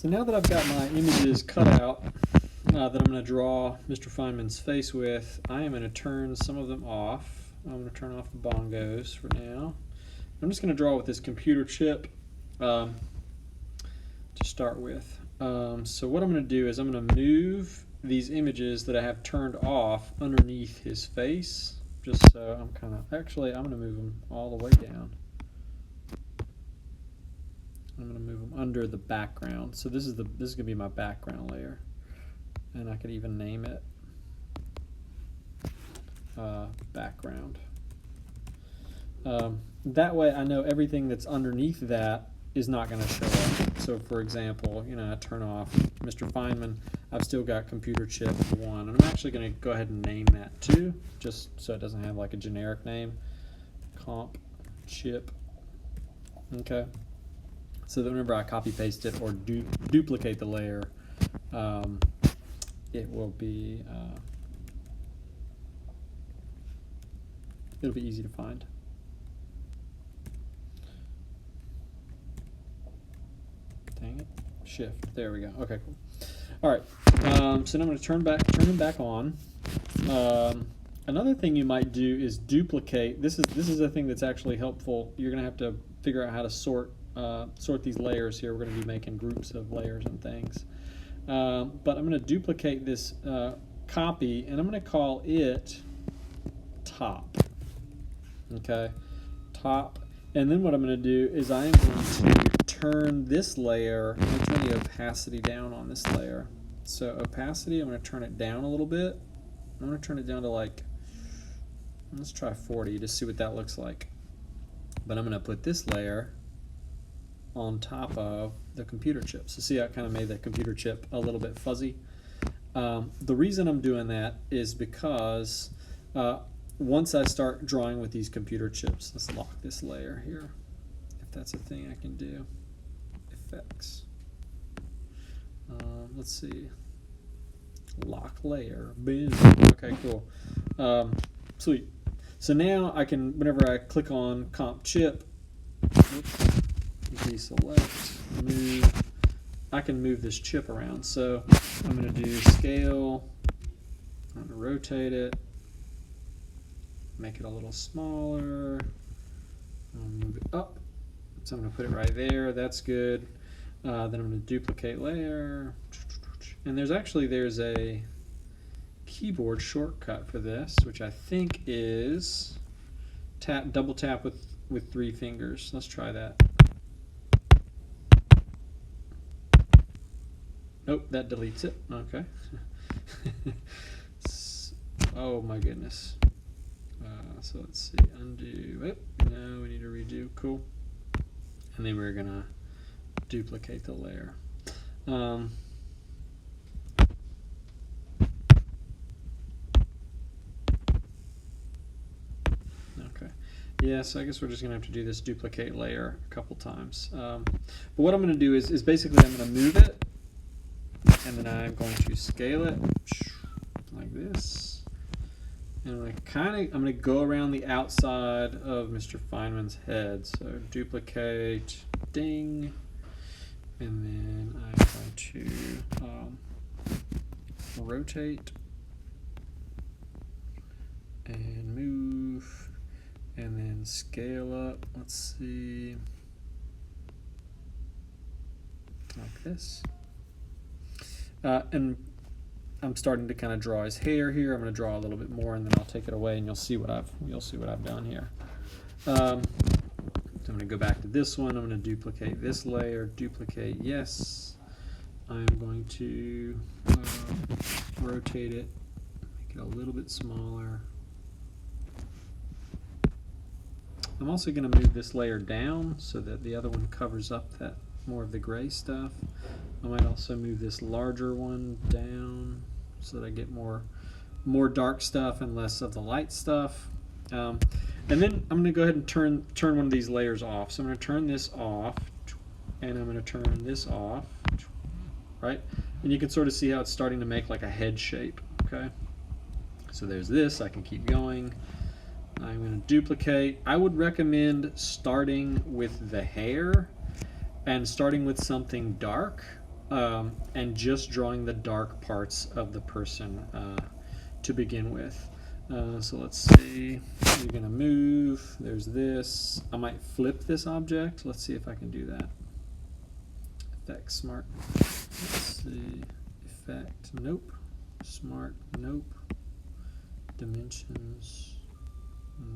So now that I've got my images cut out that I'm going to draw Mr. Feynman's face with, I am going to turn some of them off. I'm going to turn off the bongos for now. I'm just going to draw with this computer chip to start with. So what I'm going to do is I'm going to move these images that I have turned off underneath his face, just so I'm kind of, actually I'm going to move them all the way down. I'm going to move them under the background. So this is going to be my background layer, and I could even name it background. That way I know everything that's underneath that is not going to show up. So for example, I turn off Mr. Feynman, I've still got computer chip 1, and I'm actually going to go ahead and name that too, just so it doesn't have like a generic name. Comp chip. Okay. So that whenever I copy paste it or duplicate the layer, it will be it'll be easy to find. Dang it! Shift. There we go. Okay, cool. All right. So now I'm going to turn them back on. Another thing you might do is duplicate. This is a thing that's actually helpful. You're going to have to figure out how to sort these layers here. We're going to be making groups of layers and things. But I'm going to duplicate this copy, and I'm going to call it top. Okay, top. And then what I'm going to do is I am going to turn this layer, I'm going to turn the opacity down on this layer. So opacity, I'm going to turn it down a little bit. I'm going to turn it down to like, let's try 40 to see what that looks like. But I'm going to put this layer on top of the computer chip. So see how I kind of made that computer chip a little bit fuzzy? The reason I'm doing that is because once I start drawing with these computer chips, let's lock this layer here, if that's a thing I can do. Effects. Let's see. Lock layer. Boom. Okay, cool. Sweet. So now I can, whenever I click on comp chip, deselect, move, I can move this chip around. So I'm going to do scale, I'm going to rotate it, make it a little smaller, move it up. So I'm going to put it right there. That's good. Then I'm going to duplicate layer. And there's a keyboard shortcut for this, which I think is double tap with 3 fingers. Let's try that. Nope, that deletes it. Okay. Oh my goodness. So let's see, undo. Oh, no, we need to redo. Cool. And then we're gonna duplicate the layer. Okay. Yeah, so I guess we're just gonna have to do this duplicate layer a couple times. But what I'm gonna do is basically I'm gonna move it, and then I'm going to scale it like this. And I'm going to go around the outside of Mr. Feynman's head. So duplicate, ding, and then I'm going to rotate and move, and then scale up. Let's see, like this. And I'm starting to kind of draw his hair here. I'm going to draw a little bit more, and then I'll take it away, and you'll see what I've done here. So I'm going to go back to this one. I'm going to duplicate this layer. Duplicate, yes. I'm going to rotate it, make it a little bit smaller. I'm also going to move this layer down so that the other one covers up that more of the gray stuff. I might also move this larger one down so that I get more dark stuff and less of the light stuff. And then I'm going to go ahead and turn one of these layers off. So I'm going to turn this off, and I'm going to turn this off, right? And you can sort of see how it's starting to make like a head shape, okay? So there's this. I can keep going. I'm going to duplicate. I would recommend starting with the hair and starting with something dark and just drawing the dark parts of the person to begin with. So let's see, you're going to move, there's this. I might flip this object. Let's see if I can do that. Effect, smart. Let's see, effect, nope. Smart, nope. Dimensions,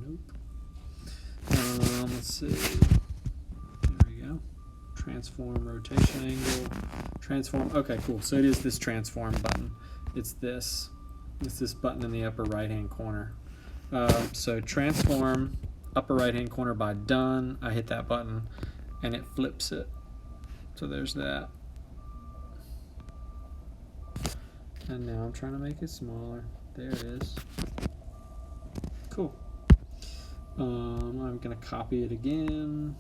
nope. Let's see, there we go. Transform, rotation angle, transform. Okay, cool. So it is this transform button. It's this button in the upper right hand corner. So transform, upper right hand corner by done. I hit that button and it flips it. So there's that. And now I'm trying to make it smaller. There it is. Cool. I'm going to copy it again,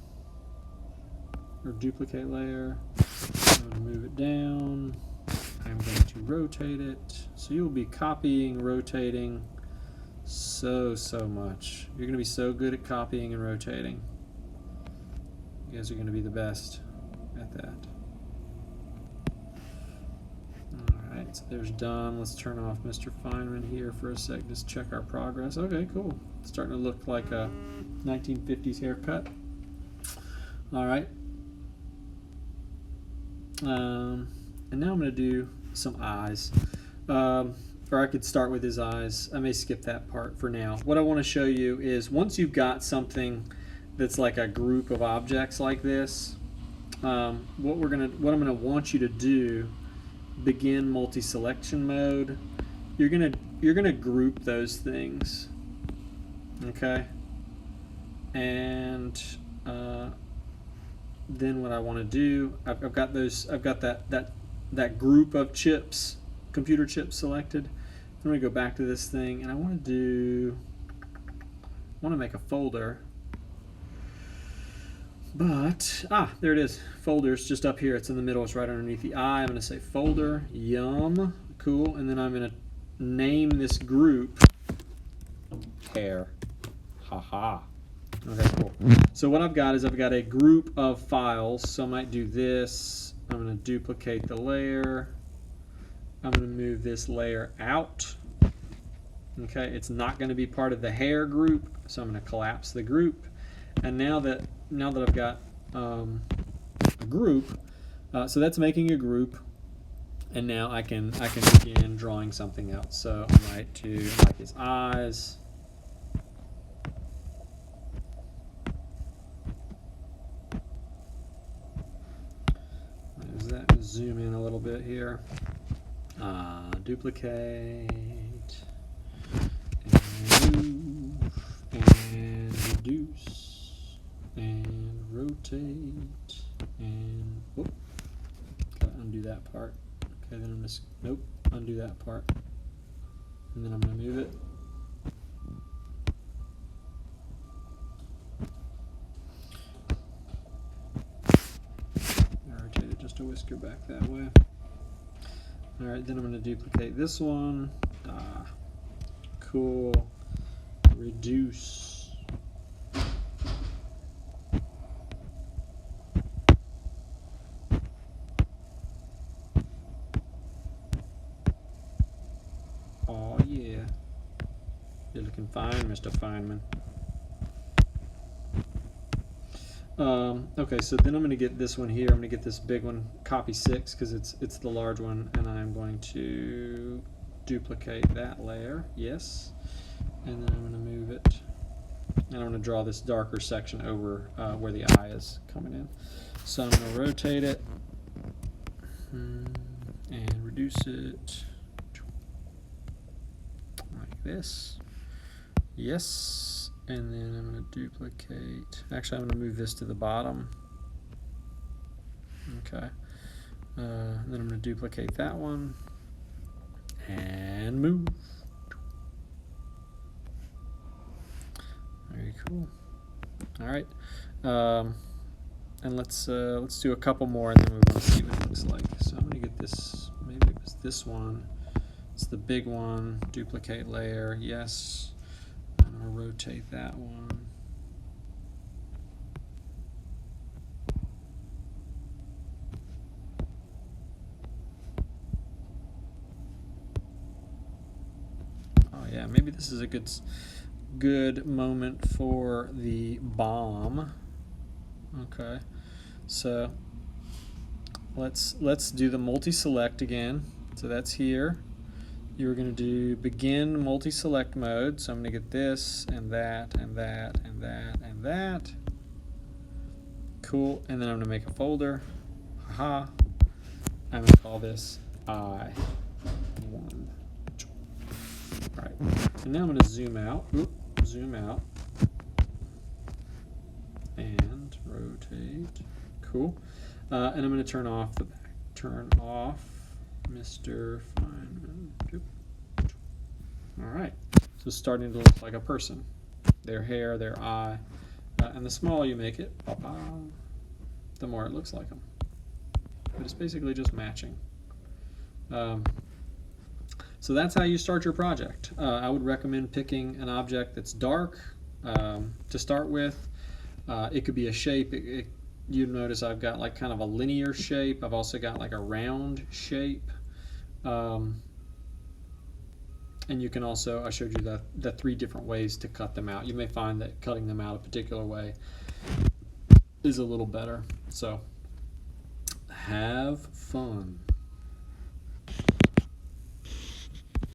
or duplicate layer. I'm going to move it down. I'm going to rotate it. So you'll be copying, rotating so much. You're going to be so good at copying and rotating. You guys are going to be the best at that. Alright, so there's done. Let's turn off Mr. Feynman here for a sec. Just check our progress. Okay, cool. It's starting to look like a 1950s haircut. Alright. And now I'm going to do some eyes. Or I could start with his eyes. I may skip that part for now. What I want to show you is once you've got something that's like a group of objects like this, what I'm gonna want you to do, begin multi-selection mode. You're gonna group those things, okay? And then what I want to do, I've got that group of chips, computer chips selected. I'm going to go back to this thing and I want to make a folder. But, there it is. Folder's just up here. It's in the middle. It's right underneath the eye. I'm going to say folder, yum, cool. And then I'm going to name this group hair. Haha. Okay, cool. So what I've got is I've got a group of files. So I might do this. I'm going to duplicate the layer. I'm going to move this layer out. Okay, it's not going to be part of the hair group, so I'm going to collapse the group. And now that I've got a group, so that's making a group, and now I can begin drawing something else. So I might do like his eyes. There's that. Zoom in a little bit here. Duplicate and move and reduce and rotate and whoop. Gotta undo that part. Okay, then I'm just undo that part, and then I'm gonna move it. I rotate it just a whisker back that way. Alright, then I'm going to duplicate this one. Cool. Reduce. Oh yeah. You're looking fine, Mr. Feynman. Okay, so then I'm going to get this one here. I'm going to get this big one, copy 6, because it's the large one, and I'm going to duplicate that layer. Yes, and then I'm going to move it, and I'm going to draw this darker section over where the eye is coming in. So I'm going to rotate it and reduce it like this. Yes. And then I'm going to duplicate. Actually, I'm going to move this to the bottom. Okay. Then I'm going to duplicate that one and move. Very cool. All right. And let's do a couple more, and then we want to see what it looks like. So I'm going to get this. Maybe it was this one. It's the big one. Duplicate layer. Yes. I'm going to rotate that one. maybe this is a good moment for the bomb. Okay, so let's do the multi-select again. So that's here. You're going to do begin multi-select mode. So I'm going to get this and that and that and that and that. Cool. And then I'm going to make a folder. Haha. I'm going to call this I1. All right. And now I'm going to zoom out. Zoom out. And rotate. Cool. And I'm going to turn off the back. Turn off Mr. Feynman. All right. So it's starting to look like a person. Their hair, their eye. And the smaller you make it, the more it looks like them. But it's basically just matching. So that's how you start your project. I would recommend picking an object that's dark to start with. It could be a shape. You notice I've got like kind of a linear shape. I've also got like a round shape. And you can also, I showed you the 3 different ways to cut them out. You may find that cutting them out a particular way is a little better. So have fun.